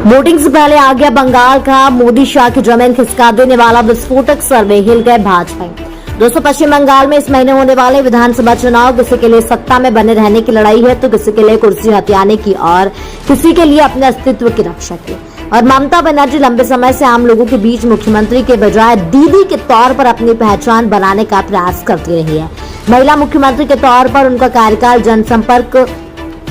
Voting से पहले आ गया बंगाल का मोदी शाह की जमीन खिसका देने वाला विस्फोटक सर्वे, हिल गए भाजपा। दोस्तों, पश्चिम बंगाल में इस महीने होने वाले विधानसभा चुनाव किसी के लिए सत्ता में बने रहने की लड़ाई है तो किसी के लिए कुर्सी हथियाने की और किसी के लिए अपने अस्तित्व की रक्षा की। और ममता बनर्जी लंबे समय से आम लोगों के बीच मुख्यमंत्री के बजाय दीदी के तौर पर अपनी पहचान बनाने का प्रयास करती रही है। महिला मुख्यमंत्री के तौर पर उनका कार्यकाल जनसंपर्क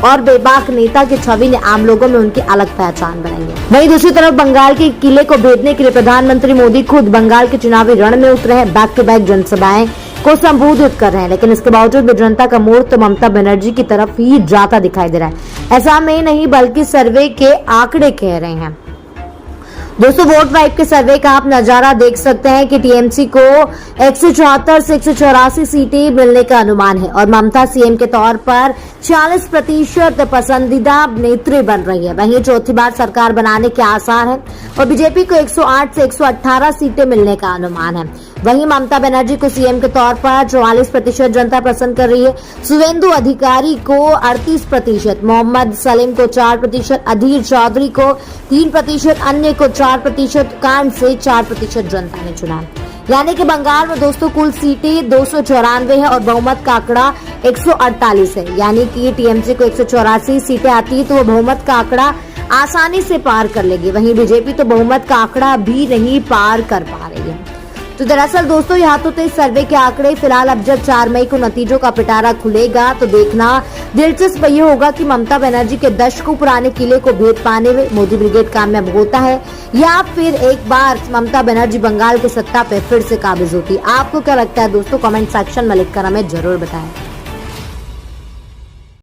और बेबाक नेता की छवि ने आम लोगों में उनकी अलग पहचान बनाई है। वहीं दूसरी तरफ बंगाल के किले को भेदने के लिए प्रधानमंत्री मोदी खुद बंगाल के चुनावी रण में उतरे हैं, बैक टू बैक जनसभाएं को संबोधित कर रहे हैं, लेकिन इसके बावजूद भी जनता का मोड़ तो ममता बनर्जी की तरफ ही जाता दिखाई दे रहा है। ऐसा में नहीं बल्कि सर्वे के आंकड़े कह रहे हैं। दोस्तों, वोट वाइब के सर्वे का आप नजारा देख सकते हैं कि टीएमसी को 174 से 184 सीटें मिलने का अनुमान है और ममता सीएम के तौर पर 40% पसंदीदा नेत्री बन रही है। वहीं चौथी बार सरकार बनाने के आसार हैं और बीजेपी को 108 से 118 सीटें मिलने का अनुमान है। वहीं ममता बनर्जी को सीएम के तौर पर 44% जनता पसंद कर रही है। शुवेंदु अधिकारी को 38%, मोहम्मद सलीम को 4%, अधीर चौधरी को 3%, अन्य को 4%, कांड से 4% जनता ने चुना। यानी कि बंगाल में दोस्तों कुल सीटें 294 है और बहुमत का आंकड़ा 148 है। यानी कि टीएमसी को 184 सीटें आती है तो वो बहुमत का आंकड़ा आसानी से पार कर लेगी। वहीं बीजेपी तो बहुमत का आंकड़ा भी नहीं पार कर पा रही है। तो दरअसल दोस्तों, यहाँ तो इस सर्वे के आंकड़े फिलहाल अब जब 4 मई को नतीजों का पिटारा खुलेगा तो देखना दिलचस्प ये होगा कि ममता बनर्जी के दशकों पुराने किले को भेद पाने में मोदी ब्रिगेड कामयाब होता है या फिर एक बार ममता बनर्जी बंगाल की सत्ता पे फिर से काबिज होती है। आपको क्या लगता है दोस्तों? कमेंट सेक्शन में लिखकर हमें जरूर बताएं।